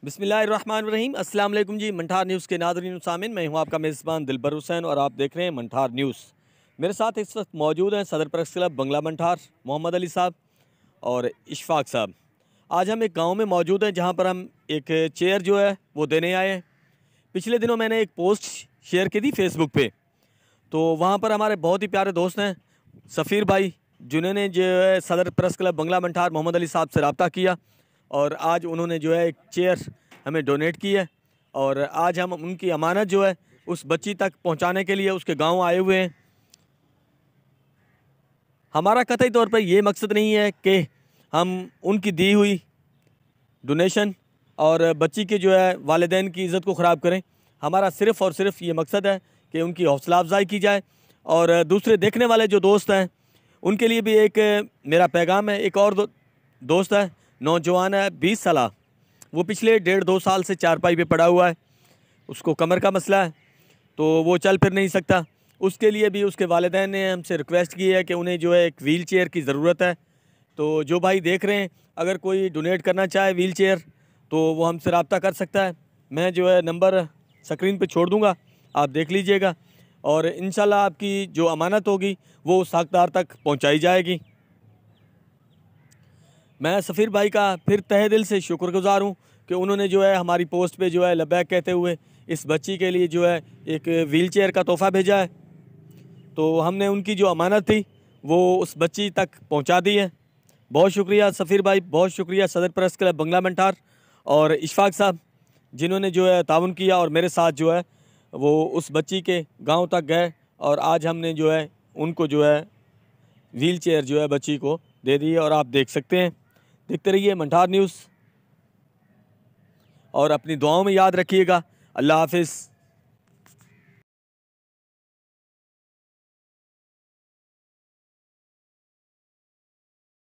बिस्मिल्लाहिर्रहमानिर्रहीम। अस्सलाम वालेकुम जी। मंठार न्यूज़ के नाज़रीन सामिन, मैं हूं आपका मेज़बान दिलबर हुसैन और आप देख रहे हैं मंठार न्यूज़। मेरे साथ इस वक्त मौजूद हैं सदर प्रेस क्लब बंगला मंठार मोहम्मद अली साहब और इशफाक साहब। आज हम एक गांव में मौजूद हैं जहां पर हम एक चेयर जो है वो देने आए हैं। पिछले दिनों मैंने एक पोस्ट शेयर की थी फेसबुक पे, तो वहाँ पर हमारे बहुत ही प्यारे दोस्त हैं सफ़ीर भाई, जिन्होंने जो है सदर प्रेस क्लब बंगला मंठार मोहम्मद अली साहब से रब्ता किया और आज उन्होंने जो है एक चेयर हमें डोनेट की है। और आज हम उनकी अमानत जो है उस बच्ची तक पहुंचाने के लिए उसके गांव आए हुए हैं। हमारा कतई तौर पर ये मकसद नहीं है कि हम उनकी दी हुई डोनेशन और बच्ची के जो है वालिदैन की इज़्ज़त को ख़राब करें। हमारा सिर्फ़ और सिर्फ ये मकसद है कि उनकी हौसला अफजाई की जाए। और दूसरे देखने वाले जो दोस्त हैं उनके लिए भी एक मेरा पैगाम है। एक और दोस्त है, नौजवान है, 20 साल, वो पिछले 1.5-2 साल से चारपाई पे पड़ा हुआ है। उसको कमर का मसला है तो वो चल फिर नहीं सकता। उसके लिए भी उसके वालिदैन ने हमसे रिक्वेस्ट की है कि उन्हें जो है एक व्हील चेयर की ज़रूरत है। तो जो भाई देख रहे हैं, अगर कोई डोनेट करना चाहे व्हील चेयर तो वो हमसे रब्ता कर सकता है। मैं जो है नंबर स्क्रीन पे छोड़ दूँगा, आप देख लीजिएगा और इंशाल्लाह आपकी जो अमानत होगी वो उस हकदार तक पहुँचाई जाएगी। मैं सफ़ीर भाई का फिर तहे दिल से शुक्रगुज़ार हूँ कि उन्होंने जो है हमारी पोस्ट पे जो है लब्बैक कहते हुए इस बच्ची के लिए जो है एक व्हील चेयर का तोहफ़ा भेजा है। तो हमने उनकी जो अमानत थी वो उस बच्ची तक पहुंचा दी है। बहुत शुक्रिया सफ़ीर भाई, बहुत शुक्रिया सदर प्रेस क्लब बंगला मंठार और इशफाक साहब, जिन्होंने जो है ताउन किया और मेरे साथ जो है वो उस बच्ची के गांव तक गए और आज हमने जो है उनको जो है व्हील चेयर जो है बच्ची को दे दी है। और आप देख सकते हैं, देखते रहिए मंठार न्यूज़ और अपनी दुआओं में याद रखिएगा। अल्लाह हाफिज़।